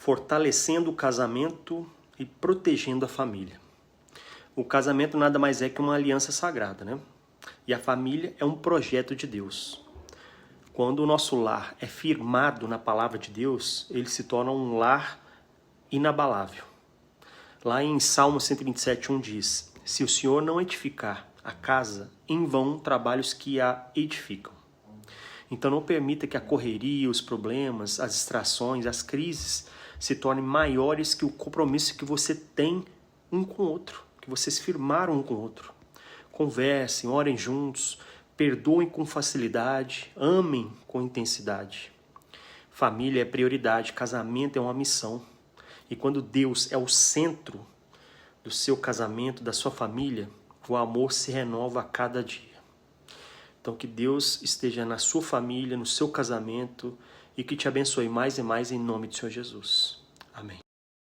fortalecendo o casamento e protegendo a família. O casamento nada mais é que uma aliança sagrada, né? E a família é um projeto de Deus. Quando o nosso lar é firmado na palavra de Deus, ele se torna um lar inabalável. Lá em Salmo 127:1 diz: se o Senhor não edificar a casa, em vão trabalhos que a edificam. Então não permita que a correria, os problemas, as distrações, as crises se tornem maiores que o compromisso que você tem um com o outro, que vocês firmaram um com o outro. Conversem, orem juntos, perdoem com facilidade, amem com intensidade. Família é prioridade, casamento é uma missão. E quando Deus é o centro do seu casamento, da sua família, o amor se renova a cada dia. Então que Deus esteja na sua família, no seu casamento e que te abençoe mais e mais em nome do Senhor Jesus. Amém.